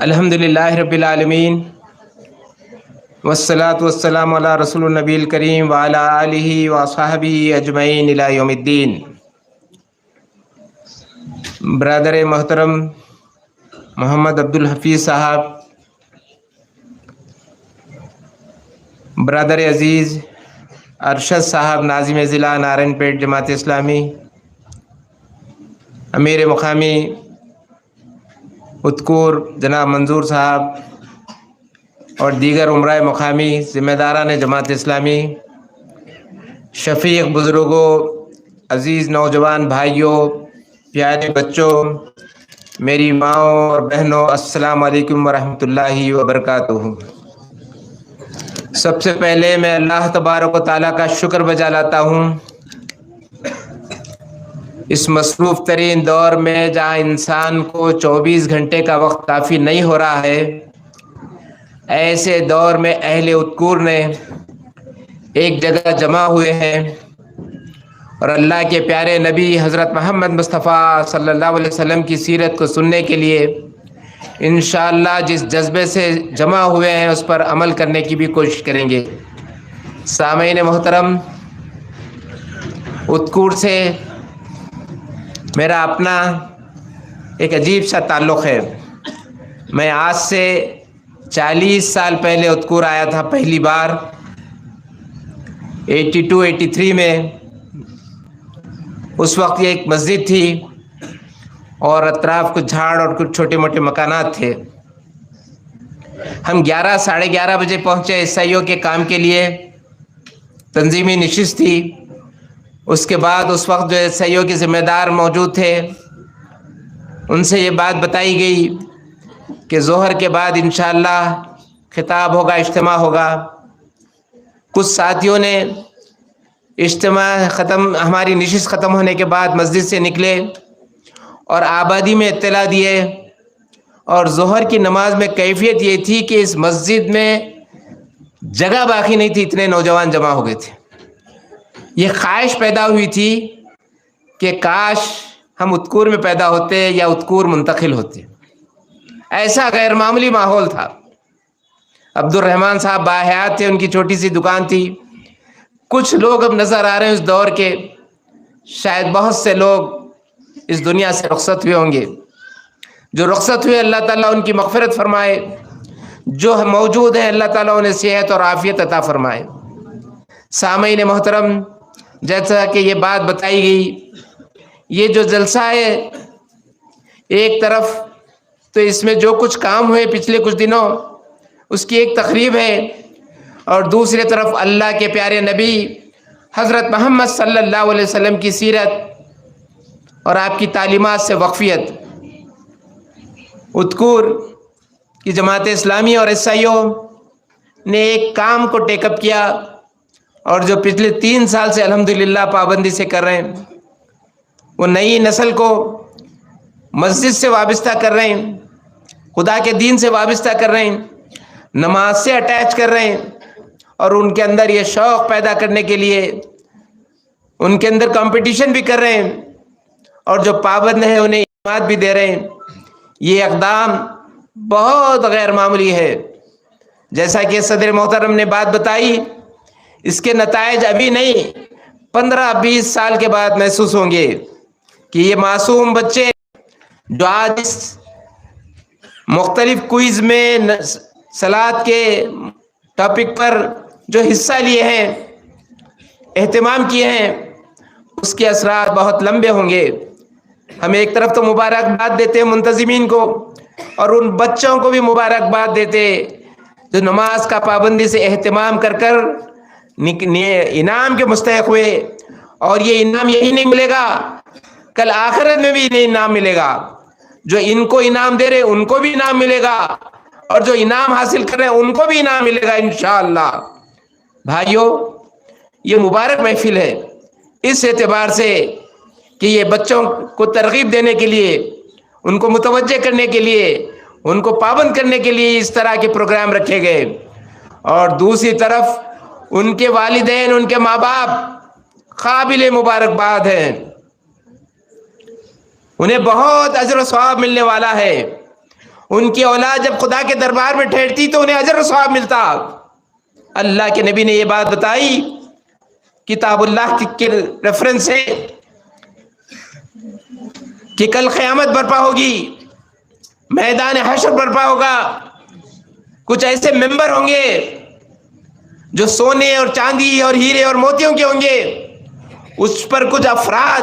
الحمدللہ رب العالمین والصلاة والسلام علی رسول النبی الکریم وعلی آلہ وصحبہ اجمعین الی یوم الدین۔ برادر محترم محمد عبدالحفیظ صاحب، برادر عزیز ارشد صاحب ناظم ضلع نارائن پیٹ جماعت اسلامی، امیر مقامی اتکور جناب منظور صاحب اور دیگر عمرائے مقامی ذمہ داران جماعت اسلامی، شفیق بزرگوں، عزیز نوجوان بھائیوں، پیارے بچوں، میری ماؤں اور بہنوں، السلام علیکم ورحمۃ اللہ وبرکاتہ۔ سب سے پہلے میں اللہ تبارک و تعالیٰ کا شکر بجا لاتا ہوں، اس مصروف ترین دور میں جہاں انسان کو 24 گھنٹے کا وقت کافی نہیں ہو رہا ہے، ایسے دور میں اہل اتکور نے ایک جگہ جمع ہوئے ہیں اور اللہ کے پیارے نبی حضرت محمد مصطفیٰ صلی اللہ علیہ وسلم کی سیرت کو سننے کے لیے انشاءاللہ جس جذبے سے جمع ہوئے ہیں اس پر عمل کرنے کی بھی کوشش کریں گے۔ سامعین محترم، اتکور سے میرا اپنا ایک عجیب سا تعلق ہے۔ میں آج سے 40 سال پہلے اتکور آیا تھا پہلی بار 82-83 میں۔ اس وقت یہ ایک مسجد تھی اور اطراف کچھ جھاڑ اور کچھ چھوٹے موٹے مکانات تھے۔ ہم 11-11:30 بجے پہنچے عیسائیوں کے کام کے لیے، تنظیمی نشست تھی۔ اس کے بعد اس وقت جو عیسائیوں کے ذمہ دار موجود تھے ان سے یہ بات بتائی گئی کہ ظہر کے بعد انشاءاللہ خطاب ہوگا، اجتماع ہوگا۔ کچھ ساتھیوں نے اجتماع ہماری نشست ختم ہونے کے بعد مسجد سے نکلے اور آبادی میں اطلاع دیے، اور ظہر کی نماز میں کیفیت یہ تھی کہ اس مسجد میں جگہ باقی نہیں تھی، اتنے نوجوان جمع ہو گئے تھے۔ یہ خواہش پیدا ہوئی تھی کہ کاش ہم اتکور میں پیدا ہوتے یا اتکور منتقل ہوتے۔ ایسا غیر معمولی ماحول تھا۔ عبد الرحمن صاحب باحیات تھے، ان کی چھوٹی سی دکان تھی۔ کچھ لوگ اب نظر آ رہے ہیں اس دور کے، شاید بہت سے لوگ اس دنیا سے رخصت ہوئے ہوں گے۔ جو رخصت ہوئے اللہ تعالیٰ ان کی مغفرت فرمائے، جو موجود ہیں اللہ تعالیٰ انہیں صحت اور عافیت عطا فرمائے۔ سامعین محترم، جیسا کہ یہ بات بتائی گئی، یہ جو جلسہ ہے ایک طرف تو اس میں جو کچھ کام ہوئے پچھلے کچھ دنوں اس کی ایک تقریب ہے، اور دوسری طرف اللہ کے پیارے نبی حضرت محمد صلی اللہ علیہ وسلم کی سیرت اور آپ کی تعلیمات سے وقفیت۔ اتکور کی جماعت اسلامی اور عیسائیوں نے ایک کام کو ٹیک اپ کیا اور جو پچھلے 3 سال سے الحمدللہ پابندی سے کر رہے ہیں، وہ نئی نسل کو مسجد سے وابستہ کر رہے ہیں، خدا کے دین سے وابستہ کر رہے ہیں، نماز سے اٹیچ کر رہے ہیں، اور ان کے اندر یہ شوق پیدا کرنے کے لیے ان کے اندر کمپٹیشن بھی کر رہے ہیں، اور جو پابند ہیں انہیں انعامات بھی دے رہے ہیں۔ یہ اقدام بہت غیر معمولی ہے۔ جیسا کہ صدر محترم نے بات بتائی، اس کے نتائج ابھی نہیں 15-20 سال کے بعد محسوس ہوں گے کہ یہ معصوم بچے جو آج اس مختلف کوئز میں صلاۃ کے ٹاپک پر جو حصہ لیے ہیں، اہتمام کیے ہیں، اس کے اثرات بہت لمبے ہوں گے۔ ہم ایک طرف تو مبارکباد دیتے ہیں منتظمین کو، اور ان بچوں کو بھی مبارکباد دیتے جو نماز کا پابندی سے اہتمام کر کر انعام کے مستحق ہوئے، اور یہ انعام یہی نہیں ملے گا، کل آخرت میں بھی انہیں انعام ملے گا۔ جو ان کو انعام دے رہے ان کو بھی انعام ملے گا، اور جو انعام حاصل کر رہے ہیں ان کو بھی انعام ملے گا انشاءاللہ۔ بھائیو، یہ مبارک محفل ہے اس اعتبار سے کہ یہ بچوں کو ترغیب دینے کے لیے، ان کو متوجہ کرنے کے لیے، ان کو پابند کرنے کے لیے اس طرح کے پروگرام رکھے گئے، اور دوسری طرف ان کے والدین، ان کے ماں باپ قابل مبارکباد ہیں، انہیں بہت اجر و ثواب ملنے والا ہے۔ ان کی اولاد جب خدا کے دربار میں ٹھہرتی تو انہیں اجر و ثواب ملتا۔ اللہ کے نبی نے یہ بات بتائی کتاب اللہ کے ریفرنس سے کہ کل قیامت برپا ہوگی، میدان حشر برپا ہوگا، کچھ ایسے ممبر ہوں گے جو سونے اور چاندی اور ہیرے اور موتیوں کے ہوں گے، اس پر کچھ افراد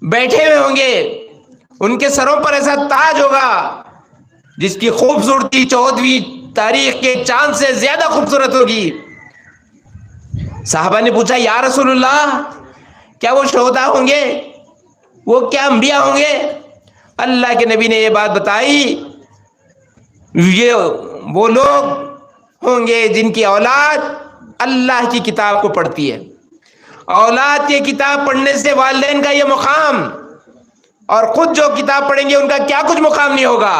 بیٹھے ہوئے ہوں گے، ان کے سروں پر ایسا تاج ہوگا جس کی خوبصورتی 14ویں تاریخ کے چاند سے زیادہ خوبصورت ہوگی۔ صحابہ نے پوچھا یا رسول اللہ کیا وہ شہداء ہوں گے، وہ کیا انبیاء ہوں گے؟ اللہ کے نبی نے یہ بات بتائی یہ وہ لوگ ہوں گے جن کی اولاد اللہ کی کتاب کو پڑھتی ہے۔ اولاد کی کتاب پڑھنے سے والدین کا یہ مقام، اور خود جو کتاب پڑھیں گے ان کا کیا کچھ مقام نہیں ہوگا۔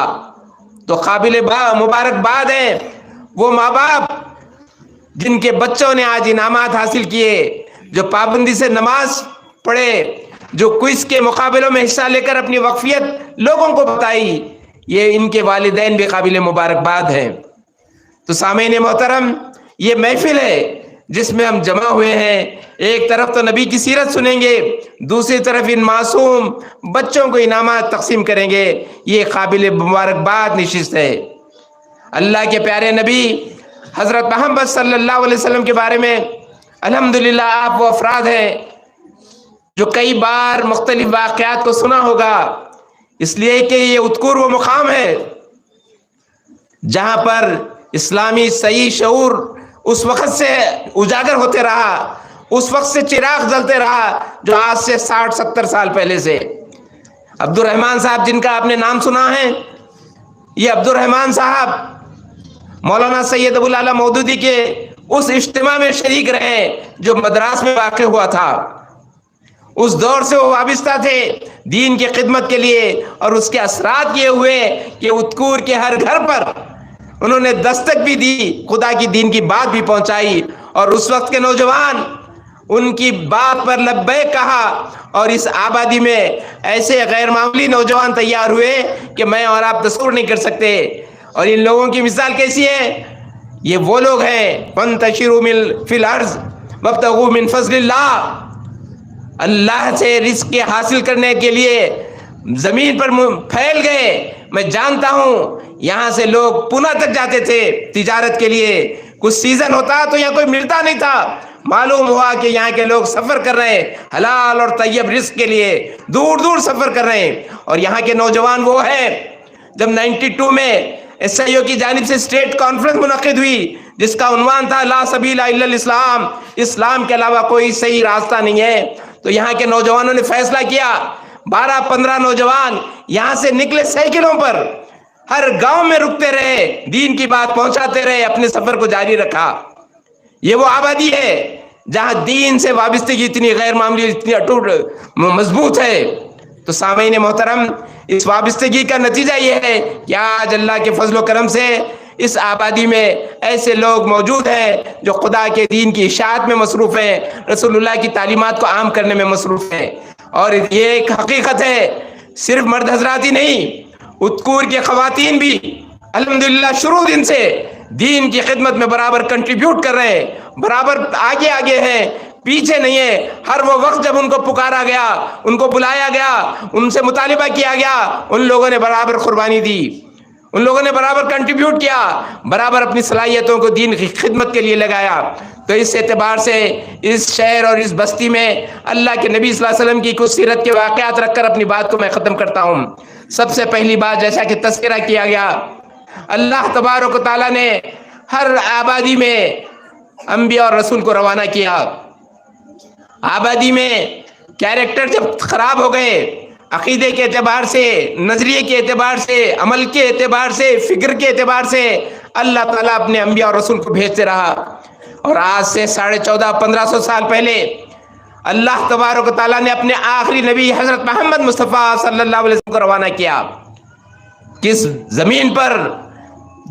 تو قابل مبارکباد ہیں وہ ماں باپ جن کے بچوں نے آج انعامات حاصل کیے، جو پابندی سے نماز پڑھے، جو کوئز کے مقابلوں میں حصہ لے کر اپنی وقفیت لوگوں کو بتائی، یہ ان کے والدین بھی قابل مبارکباد ہیں۔ تو سامعین محترم، یہ محفل ہے جس میں ہم جمع ہوئے ہیں، ایک طرف تو نبی کی سیرت سنیں گے، دوسری طرف ان معصوم بچوں کو انعامات تقسیم کریں گے، یہ قابل مبارکباد نشست ہے۔ اللہ کے پیارے نبی حضرت محمد صلی اللہ علیہ وسلم کے بارے میں الحمدللہ آپ وہ افراد ہیں جو کئی بار مختلف واقعات کو سنا ہوگا، اس لیے کہ یہ اذکور وہ مقام ہے جہاں پر اسلامی صحیح شعور اس وقت سے اجاگر ہوتے رہا، اس وقت سے چراغ جلتے رہا جو آج سے 60-70 سال پہلے سے۔ عبد الرحمن صاحب جن کا آپ نے نام سنا ہے، یہ عبد الرحمن صاحب مولانا سید ابو الاعلی مودودی کے اس اجتماع میں شریک رہے جو مدراس میں واقع ہوا تھا۔ اس دور سے وہ وابستہ تھے دین کی خدمت کے لیے، اور اس کے اثرات یہ ہوئے کہ اذکور کے ہر گھر پر انہوں نے دستک بھی دی، خدا کی دین کی بات بھی پہنچائی، اور اس وقت کے نوجوان ان کی بات پر لبیک کہا، اور اس آبادی میں ایسے غیر معمولی نوجوان تیار ہوئے کہ میں اور آپ تصور نہیں کر سکتے۔ اور ان لوگوں کی مثال کیسی ہے؟ یہ وہ لوگ ہیں فانتشروا فی الارض وابتغوا من فضل اللہ، اللہ سے رزق حاصل کرنے کے لیے زمین پر پھیل گئے۔ میں جانتا ہوں یہاں سے لوگ پونا تک جاتے تھے تجارت کے لیے، کچھ سیزن ہوتا تو یہاں کوئی ملتا نہیں تھا، معلوم ہوا کہ یہاں کے لوگ سفر کر رہے ہیں حلال اور طیب رزق کے لیے، دور دور سفر کر رہے ہیں۔ اور یہاں کے نوجوان وہ ہیں جب 92 میں ایس آئی او کی جانب سے اسٹیٹ کانفرنس منعقد ہوئی جس کا عنوان تھا لا سبیل الا الاسلام، اسلام کے علاوہ کوئی صحیح راستہ نہیں ہے، تو یہاں کے نوجوانوں نے فیصلہ کیا، 12-15 نوجوان یہاں سے نکلے، سائیکلوں پر ہر گاؤں میں رکتے رہے، دین کی بات پہنچاتے رہے، اپنے سفر کو جاری رکھا۔ یہ وہ آبادی ہے جہاں دین سے وابستگی اتنی غیر معمولی، اتنی اٹوٹ مضبوط ہے۔ تو سامعین محترم، اس وابستگی کا نتیجہ یہ ہے کہ آج اللہ کے فضل و کرم سے اس آبادی میں ایسے لوگ موجود ہیں جو خدا کے دین کی اشاعت میں مصروف ہیں، رسول اللہ کی تعلیمات کو عام کرنے میں مصروف ہیں۔ اور یہ ایک حقیقت ہے، صرف مرد حضرات ہی نہیں، اذکور کے خواتین بھی الحمدللہ شروع دن سے دین کی خدمت میں برابر کنٹریبیوٹ کر رہے ہیں، برابر آگے ہیں، پیچھے نہیں ہے۔ ہر وہ وقت جب ان کو پکارا گیا، ان کو بلایا گیا، ان سے مطالبہ کیا گیا، ان لوگوں نے برابر قربانی دی، ان لوگوں نے برابر کنٹریبیوٹ کیا، برابر اپنی صلاحیتوں کو دین کی خدمت کے لیے لگایا۔ تو اس اعتبار سے اس شہر اور اس بستی میں اللہ کے نبی صلی اللہ علیہ وسلم کی کچھ سیرت کے واقعات رکھ کر اپنی بات کو میں ختم کرتا ہوں۔ سب سے پہلی بات، جیسا کہ تذکرہ کیا گیا، اللہ تبارک و تعالیٰ نے ہر آبادی میں انبیاء اور رسول کو روانہ کیا۔ آبادی میں کیریکٹر جب خراب ہو گئے، عقیدے کے اعتبار سے، نظریے کے اعتبار سے، عمل کے اعتبار سے، فکر کے اعتبار سے، اللہ تعالیٰ اپنے انبیاء اور رسول کو بھیجتے رہا۔ اور آج سے 1450-1500 سال پہلے اللہ تبارک و تعالیٰ نے اپنے آخری نبی حضرت محمد مصطفیٰ صلی اللہ علیہ وسلم کو روانہ کیا، کس زمین پر؟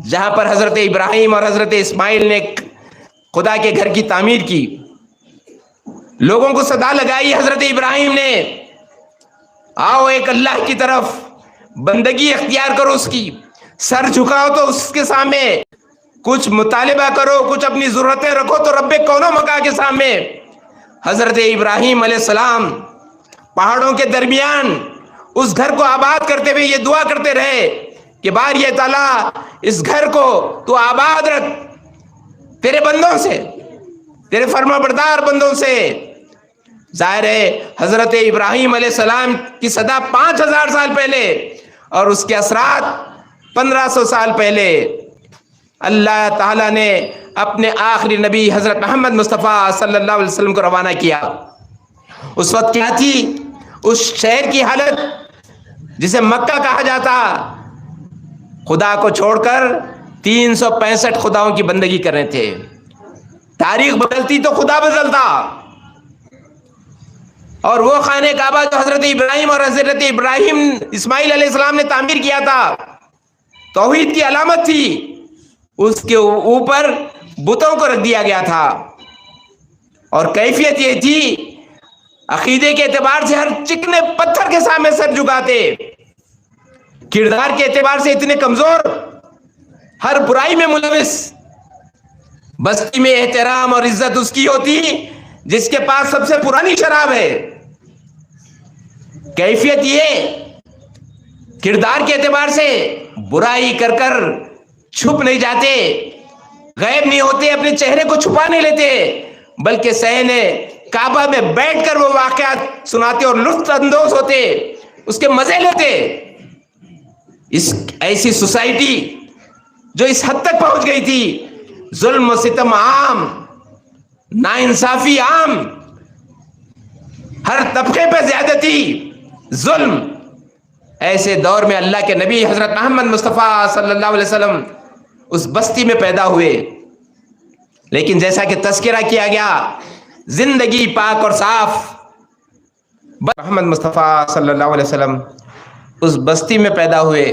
جہاں پر حضرت ابراہیم اور حضرت اسماعیل نے خدا کے گھر کی تعمیر کی، لوگوں کو صدا لگائی حضرت ابراہیم نے، آؤ ایک اللہ کی طرف بندگی اختیار کرو اس کی، سر جھکاؤ تو اس کے سامنے، کچھ مطالبہ کرو، کچھ اپنی ضرورتیں رکھو تو رب کونو مکا کے سامنے۔ حضرت ابراہیم علیہ السلام پہاڑوں کے درمیان اس گھر کو آباد کرتے ہوئے یہ دعا کرتے رہے کہ باری تعالیٰ اس گھر کو تو آباد رکھ تیرے بندوں سے، تیرے فرما بردار بندوں سے۔ ظاہر ہے حضرت ابراہیم علیہ السلام کی صدا 5000 سال پہلے اور اس کے اثرات 1500 سال پہلے اللہ تعالیٰ نے اپنے آخری نبی حضرت محمد مصطفیٰ صلی اللہ علیہ وسلم کو روانہ کیا۔ اس وقت کیا تھی اس شہر کی حالت جسے مکہ کہا جاتا؟ خدا کو چھوڑ کر 365 خداؤں کی بندگی کر رہے تھے۔ تاریخ بدلتی تو خدا بدلتا، اور وہ خانہ کعبہ جو حضرت ابراہیم اور حضرت ابراہیم اسماعیل علیہ السلام نے تعمیر کیا تھا، توحید کی علامت تھی، اس کے اوپر بتوں کو رکھ دیا گیا تھا، اور کیفیت یہ تھی عقیدے کے اعتبار سے ہر چکنے پتھر کے سامنے سر جھکاتے، کردار کے اعتبار سے اتنے کمزور، ہر برائی میں ملوث۔ بستی میں احترام اور عزت اس کی ہوتی جس کے پاس سب سے پرانی شراب ہے۔ کیفیت یہ کردار کے اعتبار سے برائی کر کر چھپ نہیں جاتے، غائب نہیں ہوتے، اپنے چہرے کو چھپا نہیں لیتے، بلکہ صحن کعبہ میں بیٹھ کر وہ واقعات سناتے اور لطف اندوز ہوتے، اس کے مزے لیتے۔ اس ایسی سوسائٹی جو اس حد تک پہنچ گئی تھی، ظلم و ستم عام، ناانصافی عام، ہر طبقے پہ زیادتی، ظلم، ایسے دور میں اللہ کے نبی حضرت محمد مصطفیٰ صلی اللہ علیہ وسلم اس بستی میں پیدا ہوئے۔ لیکن جیسا کہ تذکرہ کیا گیا، زندگی پاک اور صاف، محمد مصطفیٰ صلی اللہ علیہ وسلم اس بستی میں پیدا ہوئے،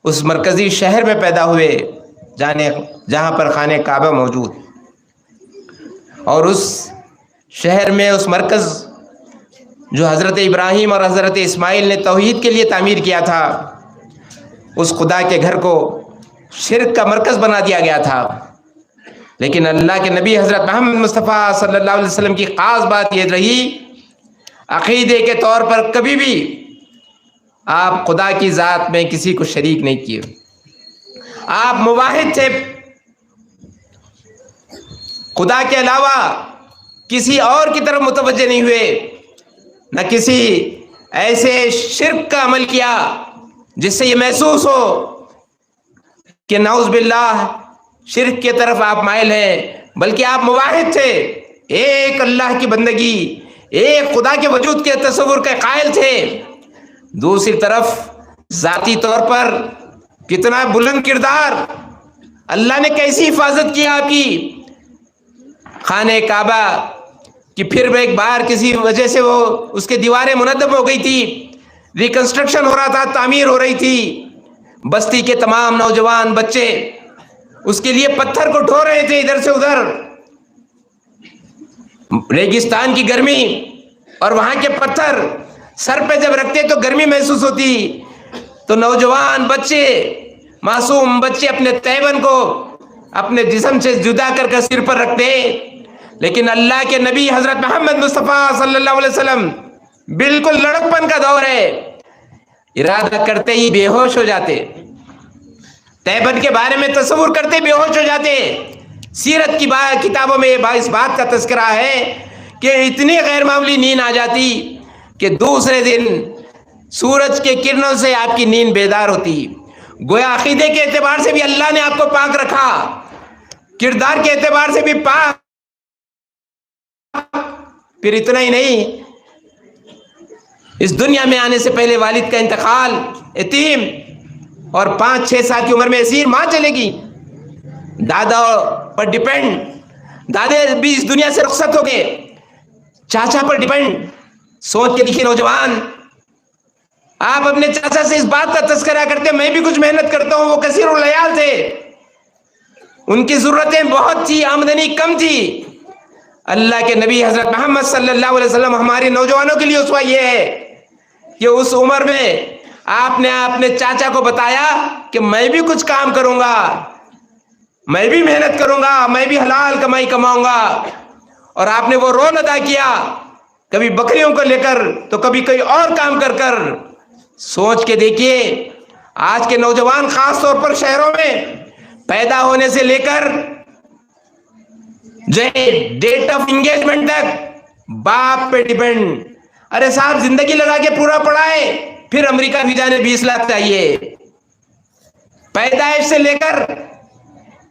اس مرکزی شہر میں پیدا ہوئے جہاں پر خانہ کعبہ موجود، اور اس شہر میں اس مرکز جو حضرت ابراہیم اور حضرت اسماعیل نے توحید کے لیے تعمیر کیا تھا، اس خدا کے گھر کو شرک کا مرکز بنا دیا گیا تھا۔ لیکن اللہ کے نبی حضرت محمد مصطفیٰ صلی اللہ علیہ وسلم کی خاص بات یہ رہی، عقیدے کے طور پر کبھی بھی آپ خدا کی ذات میں کسی کو شریک نہیں کیے، آپ موحد تھے، خدا کے علاوہ کسی اور کی طرف متوجہ نہیں ہوئے، نہ کسی ایسے شرک کا عمل کیا جس سے یہ محسوس ہو کہ نعوذ باللہ شرک کی طرف آپ مائل ہیں، بلکہ آپ موحد تھے، ایک اللہ کی بندگی، ایک خدا کے وجود کے تصور کے قائل تھے۔ دوسری طرف ذاتی طور پر کتنا بلند کردار، اللہ نے کیسی حفاظت کی آپ کی خانہ کعبہ کہ پھر ایک بار کسی وجہ سے وہ اس کے دیواریں منہدم ہو گئی تھی، ریکنسٹرکشن ہو رہا تھا، تعمیر ہو رہی تھی، بستی کے تمام نوجوان بچے اس کے لیے پتھر کو ڈھو رہے تھے ادھر سے ادھر، ریگستان کی گرمی اور وہاں کے پتھر سر پہ جب رکھتے تو گرمی محسوس ہوتی، تو نوجوان بچے، معصوم بچے اپنے تیبن کو اپنے جسم سے جدا کر کے سر پر رکھتے، لیکن اللہ کے نبی حضرت محمد مصطفیٰ صلی اللہ علیہ وسلم بالکل لڑکپن کا دور ہے، ارادہ کرتے ہی بے ہوش ہو جاتے، تیبن کے بارے میں تصور کرتے بے ہوش ہو جاتے۔ سیرت کی کتابوں میں اس بات کا تذکرہ ہے کہ اتنی غیر معمولی نیند آ جاتی کہ دوسرے دن سورج کے کرنوں سے آپ کی نیند بیدار ہوتی۔ گویا عقیدے کے اعتبار سے بھی اللہ نے آپ کو پاک رکھا، کردار کے اعتبار سے بھی پاک۔ پھر اتنا ہی نہیں، اس دنیا میں آنے سے پہلے والد کا انتقال، یتیم، اور 5-6 سال کی عمر میں اسیر ماں چلے گی، دادا پر ڈیپینڈ، دادے بھی اس دنیا سے رخصت ہو گئے، چاچا پر ڈیپینڈ۔ سوچ کے دیکھیے نوجوان، آپ اپنے چاچا سے اس بات کا تذکرہ کرتے میں بھی کچھ محنت کرتا ہوں، وہ کثیر العیال تھے، ان کی ضرورتیں بہت تھی، آمدنی کم تھی۔ اللہ کے نبی حضرت محمد صلی اللہ علیہ وسلم ہمارے نوجوانوں کے لیے اسوہ یہ ہے کہ اس عمر میں آپ نے اپنے چاچا کو بتایا کہ میں بھی کچھ کام کروں گا, میں بھی محنت کروں گا, میں بھی حلال کمائی کماؤں گا, اور آپ نے وہ رول ادا کیا, کبھی بکریوں کو لے کر تو کبھی کوئی اور کام کر کر. سوچ کے دیکھیے آج کے نوجوان خاص طور پر شہروں میں پیدا ہونے سے لے کر جو ڈیٹ آف انگیجمنٹ تک باپ پہ ڈیپینڈ. ارے صاحب زندگی لگا کے پورا پڑھائے, پھر امریکہ بھی جانے 20 لاکھ چاہیے. پیدائش سے لے کر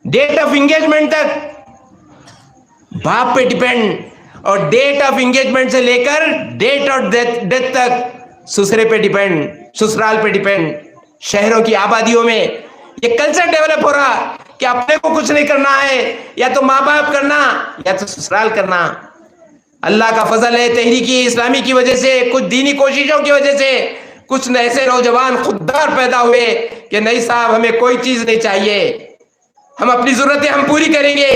ڈیٹ آف انگیجمنٹ تک باپ پہ ڈیپینڈ, اور ڈیٹ آف انگیجمنٹ سے لے کر ڈیٹ آف ڈیتھ تک سسرے پہ ڈیپینڈ, سسرال پہ ڈیپینڈ. شہروں کی آبادیوں میں یہ کلچر ڈیولپ ہو رہا کہ اپنے کو کچھ نہیں کرنا ہے, یا تو ماں باپ کرنا یا تو سسرال کرنا. اللہ کا فضل ہے تحریک اسلامی کی وجہ سے, کچھ دینی کوششوں کی وجہ سے کچھ ایسے نوجوان خوددار پیدا ہوئے کہ نہیں صاحب ہمیں کوئی چیز نہیں چاہیے, ہم اپنی ضرورتیں ہم پوری کریں گے.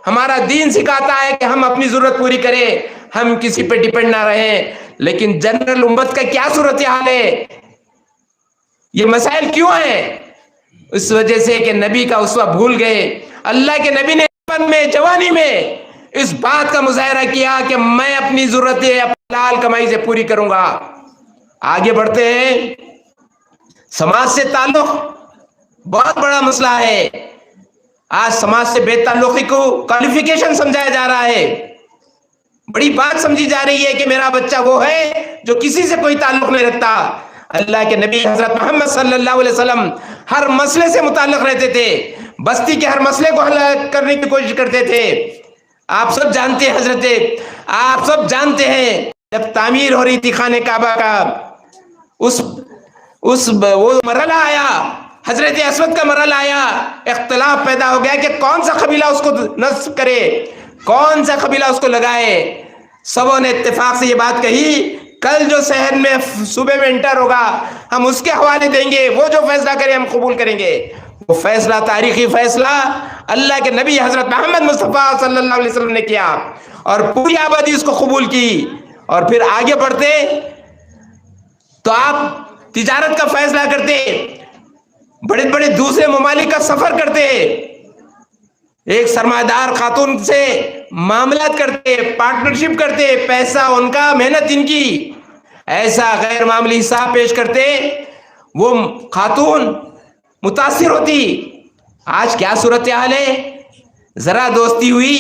ہمارا دین سکھاتا ہے کہ ہم اپنی ضرورت پوری کریں, ہم کسی پہ ڈیپینڈ نہ رہیں. لیکن جنرل امت کا کیا صورتحال ہے؟ یہ مسائل کیوں ہیں؟ اس وجہ سے کہ نبی کا اسوہ بھول گئے. اللہ کے نبی نے میں جوانی میں اس بات کا مظاہرہ کیا کہ میں اپنی ضرورتیں حلال کمائی سے پوری کروں گا. آگے بڑھتے ہیں. سماج سے تعلق بہت بڑا مسئلہ ہے. آج سماج سے بے تعلقی کو کوالیفیکیشن سمجھایا جا رہا ہے, بڑی بات سمجھی جا رہی ہے کہ میرا بچہ وہ ہے جو کسی سے کوئی تعلق نہیں رکھتا. اللہ کے نبی حضرت محمد صلی اللہ علیہ وسلم ہر مسئلے سے متعلق رہتے تھے, بستی کے ہر مسئلے کو حل کرنے کی کوشش کرتے تھے. آپ سب جانتے ہیں آپ سب جانتے ہیں جب تعمیر ہو رہی تھی خانہ کعبہ کا, وہ مرحلہ آیا, حضرت اسود کا مرحلہ آیا, اختلاف پیدا ہو گیا کہ کون سا قبیلہ اس کو نصب کرے, کون سا قبیلہ اس کو لگائے. سبوں نے اتفاق سے یہ بات کہی کل جو صحن میں صوبے میں انٹر ہوگا ہم اس کے حوالے دیں گے, وہ جو فیصلہ کرے ہم قبول کریں گے. وہ فیصلہ تاریخی فیصلہ اللہ کے نبی حضرت محمد مصطفیٰ صلی اللہ علیہ وسلم نے کیا, اور پوری آبادی اس کو قبول کی. اور پھر آگے بڑھتے تو آپ تجارت کا فیصلہ کرتے, بڑے بڑے دوسرے ممالک کا سفر کرتے, ایک سرمایہ دار خاتون سے معاملات کرتے, پارٹنرشپ کرتے, پیسہ ان کا محنت ان کی, ایسا غیر معمولی حساب پیش کرتے, وہ خاتون متاثر ہوتی. آج کیا صورتحال ہے؟ ذرا دوستی ہوئی,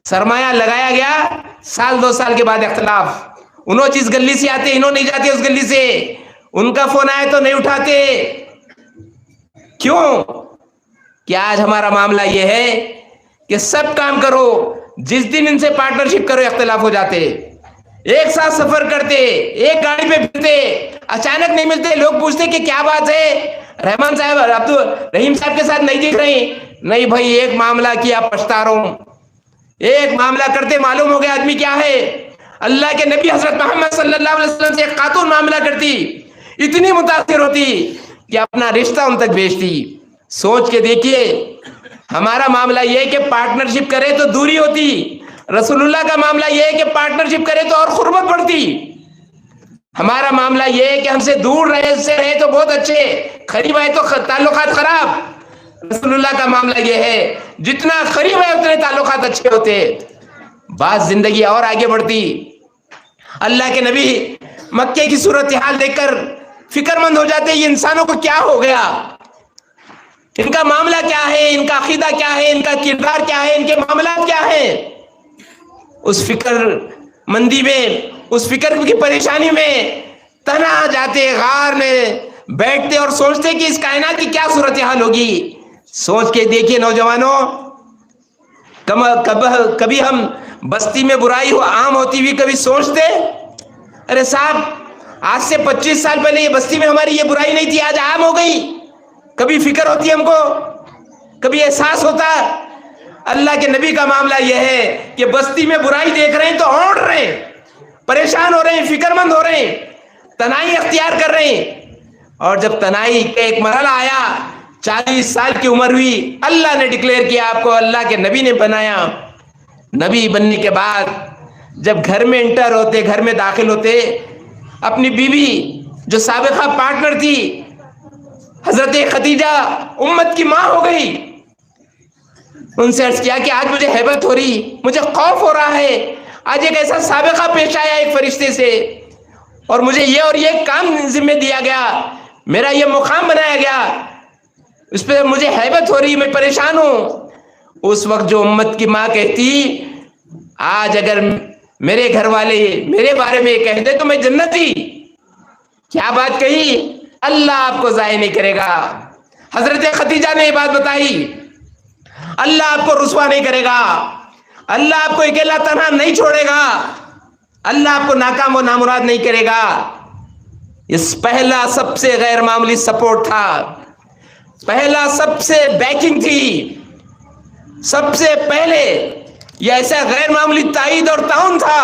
سرمایہ لگایا گیا, سال 2 سال کے بعد اختلاف. انہوں جس گلی سے آتے انہوں نہیں جاتے اس گلی سے, ان کا فون آئے تو نہیں اٹھاتے. کیوں؟ کہ آج ہمارا معاملہ یہ ہے کہ سب کام کرو, جس دن ان سے پارٹنرشپ کرو اختلاف ہو جاتے. ایک ساتھ سفر کرتے, ایک گاڑی پہ پھرتے, اچانک نہیں ملتے, لوگ پوچھتے کہ کیا بات ہے, رحمان صاحب رحیم صاحب کے ساتھ نہیں دکھ رہی. نہیں بھائی ایک معاملہ کیا پچھتا رہا ہوں, ایک معاملہ کرتے معلوم ہو گیا آدمی کیا ہے. اللہ کے نبی حضرت محمد صلی اللہ علیہ وسلم سے ایک خاتون معاملہ کرتی, اتنی متاثر ہوتی کہ اپنا رشتہ ان تک بھیجتی. سوچ کے دیکھیے ہمارا معاملہ یہ ہے کہ پارٹنرشپ کرے تو دوری ہوتی, رسول اللہ کا معاملہ یہ ہے کہ پارٹنرشپ کرے تو اور قربت بڑھتی. ہمارا معاملہ یہ ہے کہ ہم سے دور رہے تو بہت اچھے, قریب آئے تو تعلقات خراب. رسول اللہ کا معاملہ یہ ہے جتنا قریب ہے اتنے تعلقات اچھے ہوتے. بات زندگی اور آگے بڑھتی. اللہ کے نبی مکے کی صورتحال دیکھ کر فکر مند ہو جاتے, یہ انسانوں کو کیا ہو گیا, ان کا معاملہ کیا ہے, ان کا عقیدہ کیا ہے, ان کا کردار کیا ہے, ان کے معاملات کیا ہیں. اس فکر مندی میں, اس فکر کی پریشانی میں تنہا جاتے, غار میں بیٹھتے اور سوچتے کہ اس کائنات کی کیا صورتحال ہوگی. سوچ کے دیکھیے نوجوانوں, کبھی ہم بستی میں برائی عام ہوتی ہوئی کبھی سوچتے, ارے صاحب آج سے 25 سال پہلے یہ بستی میں ہماری یہ برائی نہیں تھی, آج عام ہو گئی. کبھی فکر ہوتی ہم کو, کبھی احساس ہوتا. اللہ کے نبی کا معاملہ یہ ہے کہ بستی میں برائی دیکھ رہے ہیں تو اوڑ رہے ہیں, پریشان ہو رہے ہیں, فکر مند ہو رہے ہیں, تنہائی اختیار کر رہے ہیں. اور جب تنہائی کا ایک مرحلہ آیا, 40 سال کی عمر ہوئی, اللہ نے ڈکلیئر کیا آپ کو, اللہ کے نبی نے بنایا. نبی بننے کے بعد جب گھر میں انٹر ہوتے, گھر میں داخل ہوتے, اپنی بیوی جو سابقہ پارٹنر تھی حضرت خدیجہ امت کی ماں ہو گئی، ان سے عرض کیا کہ آج مجھے ہیبت ہو رہی، مجھے خوف ہو رہا ہے، آج ایک ایسا سابقہ پیش آیا ایک فرشتے سے، اور مجھے یہ اور یہ کام ذمہ دیا گیا، میرا یہ مقام بنایا گیا، اس پہ مجھے ہیبت ہو رہی، میں پریشان ہوں۔ اس وقت جو امت کی ماں کہتی آج اگر میرے گھر والے میرے بارے میں یہ کہہ دے تو میں جنتی، کیا بات کہی، اللہ آپ کو ضائع نہیں کرے گا۔ حضرت خدیجہ نے یہ بات بتائی، اللہ آپ کو رسوا نہیں کرے گا، اللہ آپ کو اکیلا تنہا نہیں چھوڑے گا، اللہ آپ کو ناکام و نامراد نہیں کرے گا۔ اس پہلا سب سے غیر معمولی سپورٹ تھا، پہلا سب سے بیکنگ تھی، سب سے پہلے یہ ایسا غیر معمولی تائید اور تعاون تھا۔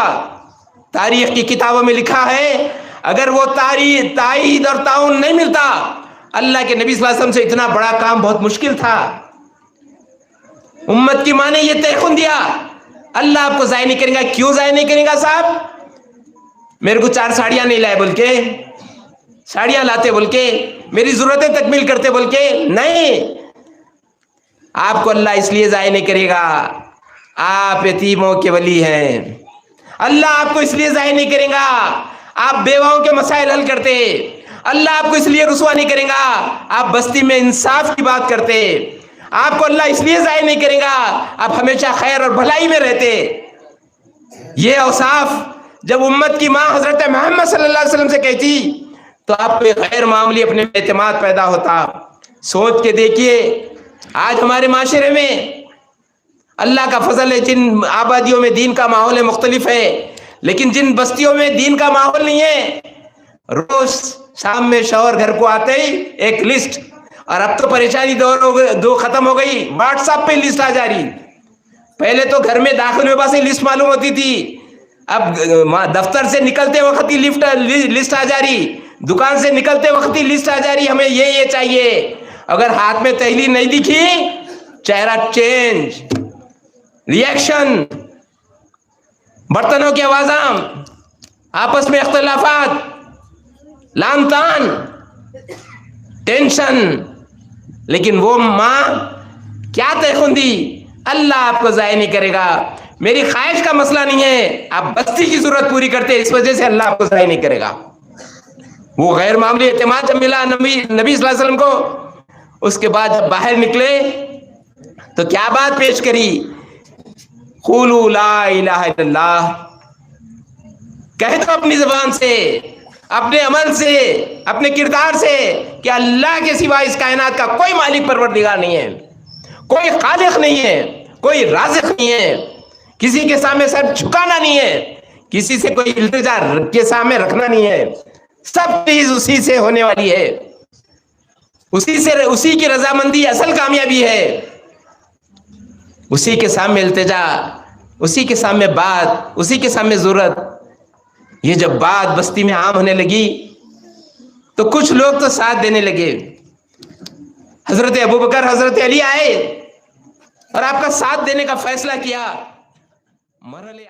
تاریخ کی کتابوں میں لکھا ہے اگر وہ تائید اور تعاون نہیں ملتا، اللہ کے نبی صلی اللہ علیہ وسلم سے اتنا بڑا کام بہت مشکل تھا۔ امت کی ماں نے یہ تیقن دیا اللہ آپ کو ضائع نہیں کرے گا۔ کیوں ضائع نہیں کرے گا صاحب؟ میرے کو 4 ساڑیاں نہیں لائے بول کے، ساڑیاں لاتے بول کے، میری ضرورتیں تکمیل کرتے بول کے، نہیں، آپ کو اللہ اس لیے ضائع نہیں کرے گا آپ یتیموں کے ولی ہیں۔ اللہ آپ کو اس لیے ضائع نہیں کرے گا آپ بیواؤں کے مسائل حل کرتے، اللہ آپ کو اس لیے رسوا نہیں کرے گا آپ بستی میں انصاف کی بات کرتے، آپ کو اللہ اس لیے ضائع نہیں کرے گا آپ ہمیشہ خیر اور بھلائی میں رہتے۔ یہ اوصاف جب امت کی ماں حضرت محمد صلی اللہ علیہ وسلم سے کہتی تو آپ کو غیر معمولی اپنے اعتماد پیدا ہوتا۔ سوچ کے دیکھیے آج ہمارے معاشرے میں اللہ کا فضل ہے، جن آبادیوں میں دین کا ماحول مختلف ہے، لیکن جن بستیوں میں دین کا ماحول نہیں ہے، روز شام میں شوہر گھر کو آتے ہی ایک لسٹ، اور اب تو پریشانی دو ختم ہو گئی، واٹس ایپ پہ لسٹ آ جا رہی۔ پہلے تو گھر میں داخل ہونے سے لسٹ معلوم ہوتی تھی، اب دفتر سے نکلتے وقت ہی لسٹ آ جا رہی، دکان سے نکلتے وقت ہی لسٹ آ جا رہی، ہمیں یہ چاہیے۔ اگر ہاتھ میں تحریر نہیں دکھی چہرہ چینج، ریئیکشن، برتنوں کی آوازاں، آپس میں اختلافات، لان تان، ٹینشن۔ لیکن وہ ماں کیا تیقن دی اللہ آپ کو ضائع نہیں کرے گا، میری خواہش کا مسئلہ نہیں ہے، آپ بستی کی ضرورت پوری کرتے اس وجہ سے اللہ آپ کو ضائع نہیں کرے گا۔ وہ غیر معمولی اعتماد جب ملا نبی صلی اللہ علیہ وسلم کو، اس کے بعد جب باہر نکلے تو کیا بات پیش کری، قولوا لا الہ الا اللہ، کہہ دو اپنی زبان سے، اپنے عمل سے، اپنے کردار سے کہ اللہ کے سوا اس کائنات کا کوئی مالک پروردگار نہیں ہے، کوئی خالق نہیں ہے، کوئی رازق نہیں ہے، کسی کے سامنے سر جھکانا نہیں ہے، کسی سے کوئی التجا کے سامنے رکھنا نہیں ہے، سب چیز اسی سے ہونے والی ہے، اسی کی رضامندی اصل کامیابی ہے، اسی کے سامنے التجا، اسی کے سامنے بات، اسی کے سامنے ضرورت۔ یہ جب بات بستی میں عام ہونے لگی تو کچھ لوگ تو ساتھ دینے لگے، حضرت ابوبکر حضرت علی آئے اور آپ کا ساتھ دینے کا فیصلہ کیا۔ مرحلے